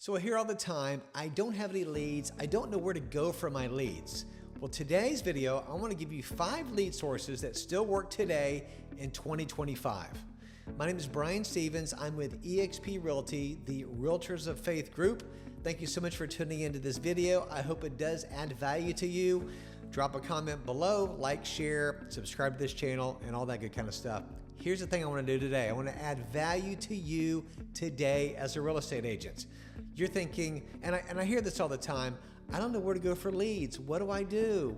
So I hear all the time, I don't have any leads. I don't know where to go for my leads. Well, today's video, I want to give you 5 lead sources that still work today in 2025. My name is Brian Stevens. I'm with eXp Realty, the Realtors of Faith group. Thank you so much for tuning into this video. I hope it does add value to you. Drop a comment below, like, share, subscribe to this channel, and all that good kind of stuff. Here's the thing I want to do today. I want to add value to you today as a real estate agent. You're thinking, and I hear this all the time, I don't know where to go for leads. What do I do?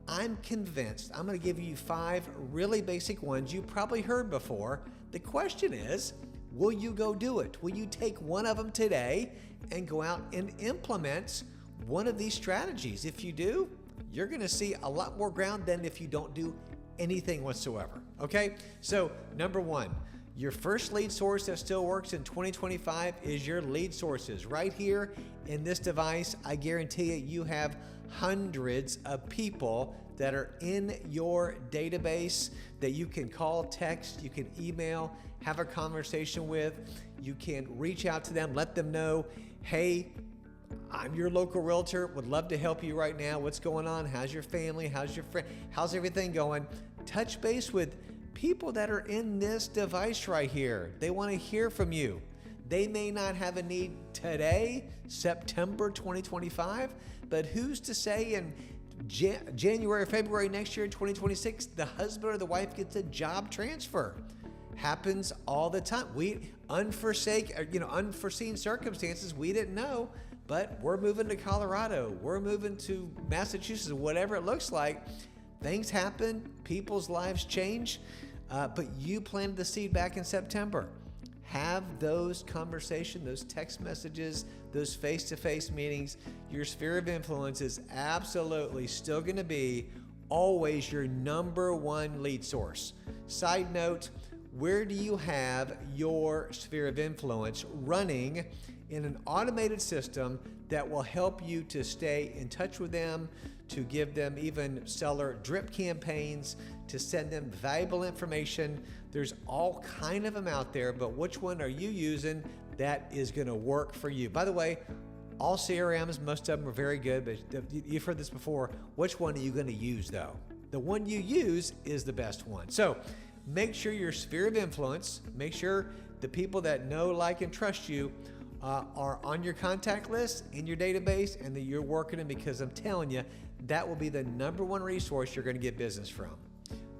I'm convinced I'm going to give you 5 really basic ones you probably heard before. The question is, will you go do it? Will you take one of them today and go out and implement one of these strategies? If you do, you're going to see a lot more ground than if you don't do anything whatsoever. Okay, so number 1, your first lead source that still works in 2025 is your lead sources. Right here in this device, I guarantee you have hundreds of people that are in your database that you can call, text, you can email, have a conversation with. You can reach out to them, let them know, hey, I'm your local realtor, would love to help you right now. What's going on? How's your family? How's your friend? How's everything going? Touch base with people that are in this device right here. They want to hear from you. They may not have a need today, September 2025, but who's to say in January or February next year in 2026, the husband or the wife gets a job transfer. Happens all the time. Unforeseen circumstances, we didn't know, but we're moving to Colorado, we're moving to Massachusetts, whatever it looks like. Things happen, people's lives change, but you planted the seed back in September. Have those conversations, those text messages, those face-to-face meetings. Your sphere of influence is absolutely still going to be always your number 1 lead source. Side note, where do you have your sphere of influence running in an automated system that will help you to stay in touch with them, to give them even seller drip campaigns, to send them valuable information? There's all kind of them out there, but which one are you using that is going to work for you? By the way, all CRMs, most of them are very good, but you've heard this before. Which one are you going to use though? The one you use is the best one. So make sure your sphere of influence, make sure the people that know, like, and trust you are on your contact list, in your database, and that you're working them, because I'm telling you, that will be the number 1 resource you're going to get business from.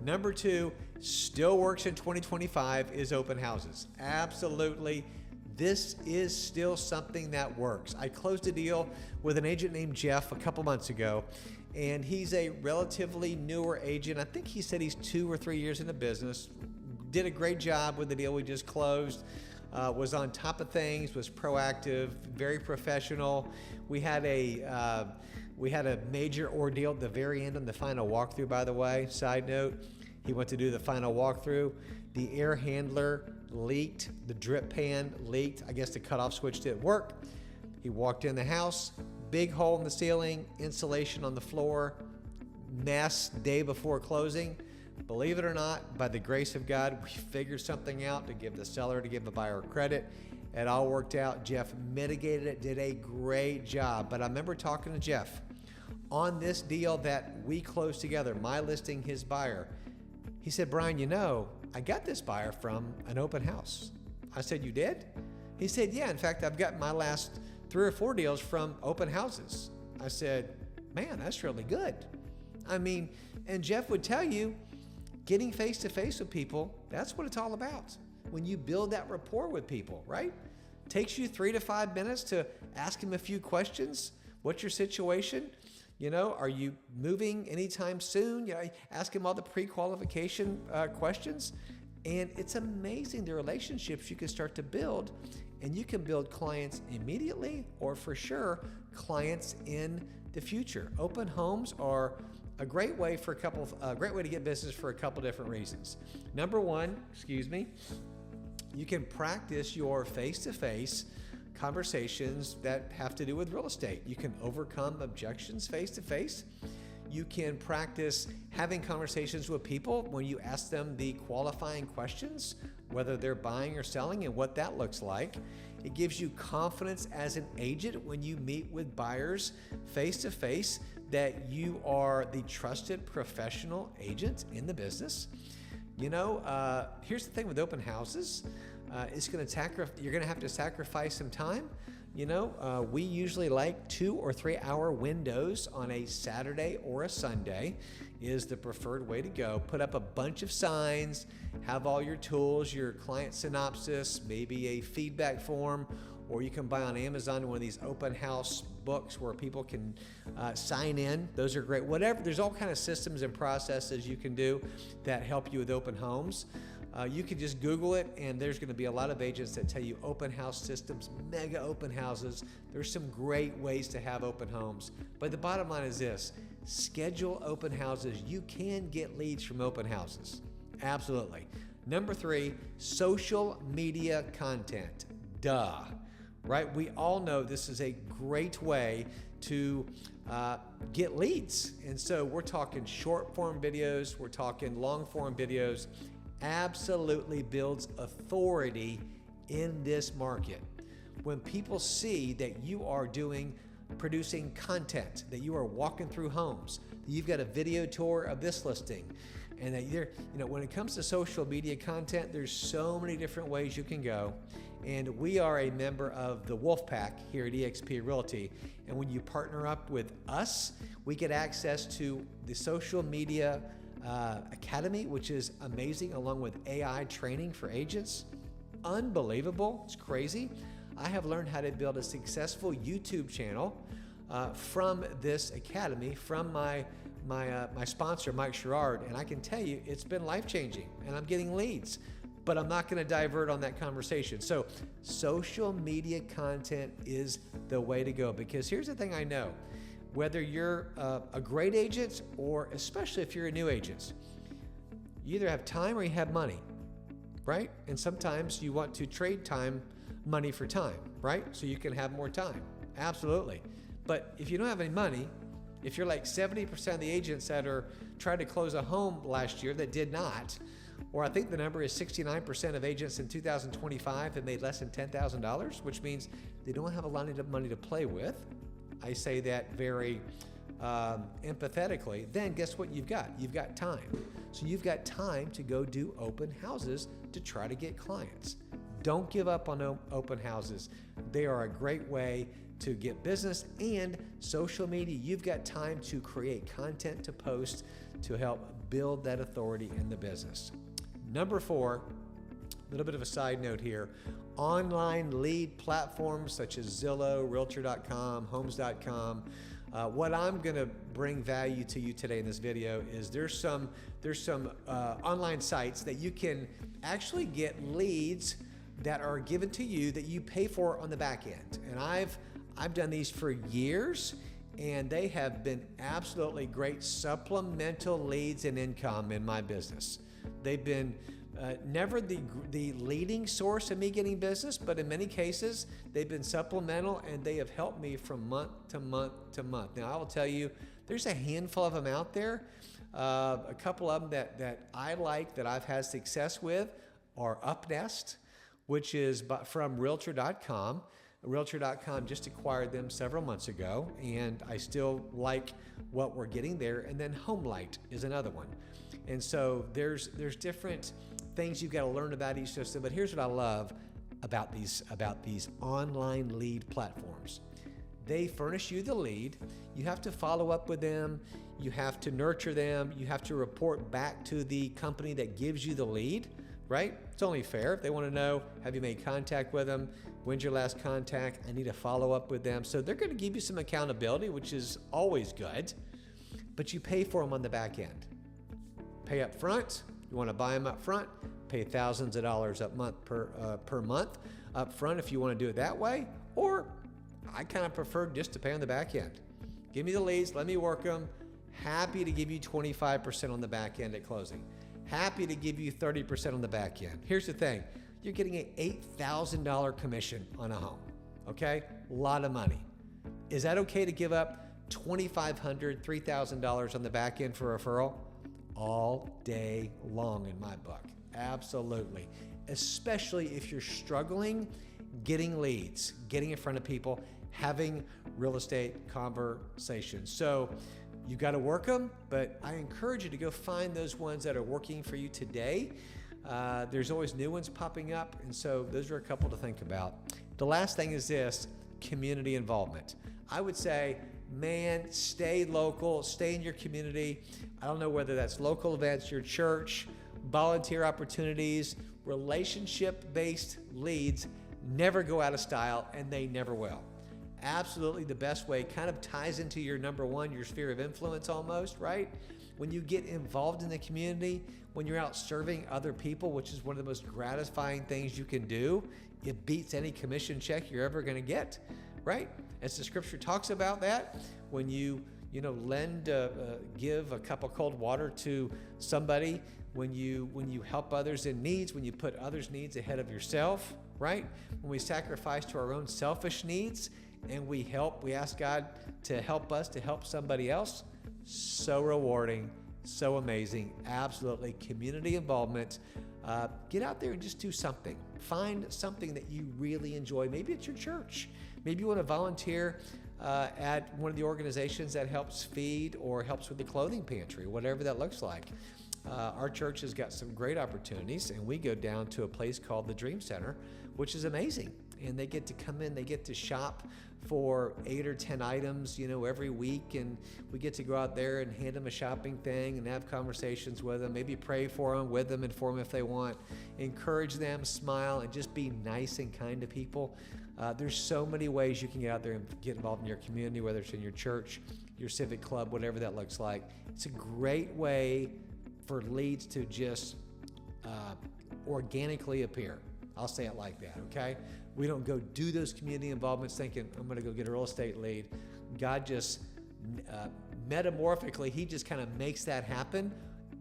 Number 2, still works in 2025, is open houses. Absolutely. This is still something that works. I closed a deal with an agent named Jeff a couple months ago, and he's a relatively newer agent. I think he said he's 2 or 3 years in the business. Did a great job with the deal we just closed. Was on top of things, was proactive, very professional. We had a major ordeal at the very end on the final walkthrough, by the way. Side note, he went to do the final walkthrough. The air handler leaked, the drip pan leaked. I guess the cutoff switch didn't work. He walked in the house, big hole in the ceiling, insulation on the floor, mess day before closing. Believe it or not, by the grace of God, we figured something out to give the seller, to give the buyer credit. It all worked out. Jeff mitigated it, did a great job. But I remember talking to Jeff on this deal that we closed together, my listing, his buyer. He said, Brian, I got this buyer from an open house. I said, you did? He said, yeah, in fact, I've got my last 3 or 4 deals from open houses. I said, man, that's really good. I mean, and Jeff would tell you, getting face-to-face with people, that's what it's all about. When you build that rapport with people, right? Takes you 3 to 5 minutes to ask them a few questions. What's your situation? Are you moving anytime soon? Ask them all the pre-qualification questions. And it's amazing the relationships you can start to build, and you can build clients immediately, or for sure, clients in the future. Open homes are a great way to get business for a couple different reasons. Number 1, you can practice your face-to-face conversations that have to do with real estate. You can overcome objections face-to-face. You can practice having conversations with people when you ask them the qualifying questions, whether they're buying or selling, and what that looks like. It gives you confidence as an agent when you meet with buyers face to face that you are the trusted professional agent in the business. You know, here's the thing with open houses. You're going to have to sacrifice some time. You know, we usually like 2 or 3 hour windows on a Saturday or a Sunday is the preferred way to go. Put up a bunch of signs, have all your tools, your client synopsis, maybe a feedback form, or you can buy on Amazon one of these open house books where people can sign in. Those are great. Whatever, there's all kind of systems and processes you can do that help you with open homes. You can just Google it, and there's going to be a lot of agents that tell you open house systems, mega open houses. There's some great ways to have open homes. But the bottom line is this: schedule open houses. You can get leads from open houses. Absolutely. Number 3, social media content. Duh. Right? We all know this is a great way to get leads. And so we're talking short form videos, we're talking long form videos. Absolutely builds authority in this market. When people see that you are producing content, that you are walking through homes, that you've got a video tour of this listing, and that when it comes to social media content, there's so many different ways you can go. And we are a member of the Wolf Pack here at eXp Realty. And when you partner up with us, we get access to the social media Academy, which is amazing, along with AI training for agents. Unbelievable. It's crazy. I have learned how to build a successful YouTube channel from this academy, from my sponsor, Mike Sherrard, and I can tell you it's been life-changing, and I'm getting leads. But I'm not going to divert on that conversation. So social media content is the way to go, because here's the thing I know. Whether you're a great agent, or especially if you're a new agent, you either have time or you have money, right? And sometimes you want to trade money for time, right? So you can have more time. Absolutely. But if you don't have any money, if you're like 70% of the agents that are trying to close a home last year that did not, or I think the number is 69% of agents in 2025 have made less than $10,000, which means they don't have a lot of money to play with. I say that very empathetically. Then guess what you've got? You've got time. So you've got time to go do open houses to try to get clients. Don't give up on open houses. They are a great way to get business, and social media. You've got time to create content to post to help build that authority in the business. Number 4, a little bit of a side note here, online lead platforms such as Zillow, Realtor.com, Homes.com. What I'm going to bring value to you today in this video is there's some online sites that you can actually get leads that are given to you that you pay for on the back end. And I've done these for years, and they have been absolutely great supplemental leads and income in my business. They've been never the leading source of me getting business, but in many cases, they've been supplemental, and they have helped me from month to month to month. Now, I will tell you, there's a handful of them out there. A couple of them that I like, that I've had success with, are UpNest, which is from Realtor.com. Realtor.com just acquired them several months ago, and I still like what we're getting there. And then HomeLight is another one. And so there's different things you've got to learn about each system. But here's what I love about these online lead platforms. They furnish you the lead. You have to follow up with them. You have to nurture them. You have to report back to the company that gives you the lead, right? It's only fair. If they want to know, have you made contact with them? When's your last contact? I need to follow up with them. So they're going to give you some accountability, which is always good, but you pay for them on the back end. Pay up front. You want to buy them up front, pay thousands of dollars per month up front if you want to do it that way. Or I kind of prefer just to pay on the back end. Give me the leads, let me work them. Happy to give you 25% on the back end at closing. Happy to give you 30% on the back end. Here's the thing. You're getting an $8,000 commission on a home, okay? A lot of money. Is that okay to give up $2,500, $3,000 on the back end for a referral? All day long in my book. Absolutely. especially if you're struggling getting leads, getting in front of people, having real estate conversations. So you got to work them, but I encourage you to go find those ones that are working for you today. There's always new ones popping up, and so those are a couple to think about. The last thing is this: community involvement. I would say, man, stay local, stay in your community. I don't know whether that's local events, your church, volunteer opportunities, relationship-based leads never go out of style, and they never will. Absolutely the best way, kind of ties into your number one, your sphere of influence almost, right? When you get involved in the community, when you're out serving other people, which is one of the most gratifying things you can do, it beats any commission check you're ever going to get, right? As the scripture talks about that, when you give a cup of cold water to somebody, when you help others in needs, when you put others' needs ahead of yourself, right? When we sacrifice to our own selfish needs and we ask God to help us to help somebody else, so rewarding, so amazing. Absolutely. Community involvement. Get out there and just do something. Find something that you really enjoy. Maybe it's your church. Maybe you want to volunteer at one of the organizations that helps feed or helps with the clothing pantry, whatever that looks like. Our church has got some great opportunities, and we go down to a place called the Dream Center, which is amazing. And they get to come in, they get to shop for 8 or 10 items, every week. And we get to go out there and hand them a shopping thing and have conversations with them, maybe pray for them, with them, inform if they want, encourage them, smile, and just be nice and kind to people. There's so many ways you can get out there and get involved in your community, whether it's in your church, your civic club, whatever that looks like. It's a great way for leads to just organically appear. I'll say it like that, okay? We don't go do those community involvements thinking, I'm going to go get a real estate lead. God just metamorphically, he just kind of makes that happen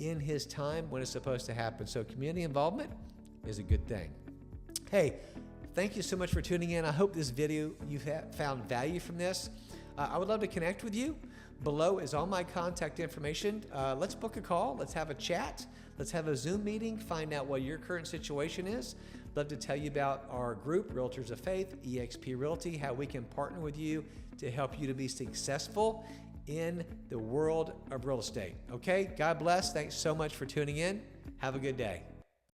in his time when it's supposed to happen. So community involvement is a good thing. Hey, thank you so much for tuning in. I hope this video, you've found value from this. I would love to connect with you. Below is all my contact information. Let's book a call. Let's have a chat. Let's have a Zoom meeting. Find out what your current situation is. Love to tell you about our group, Realtors of Faith, eXp Realty, how we can partner with you to help you to be successful in the world of real estate. Okay? God bless. Thanks so much for tuning in. Have a good day.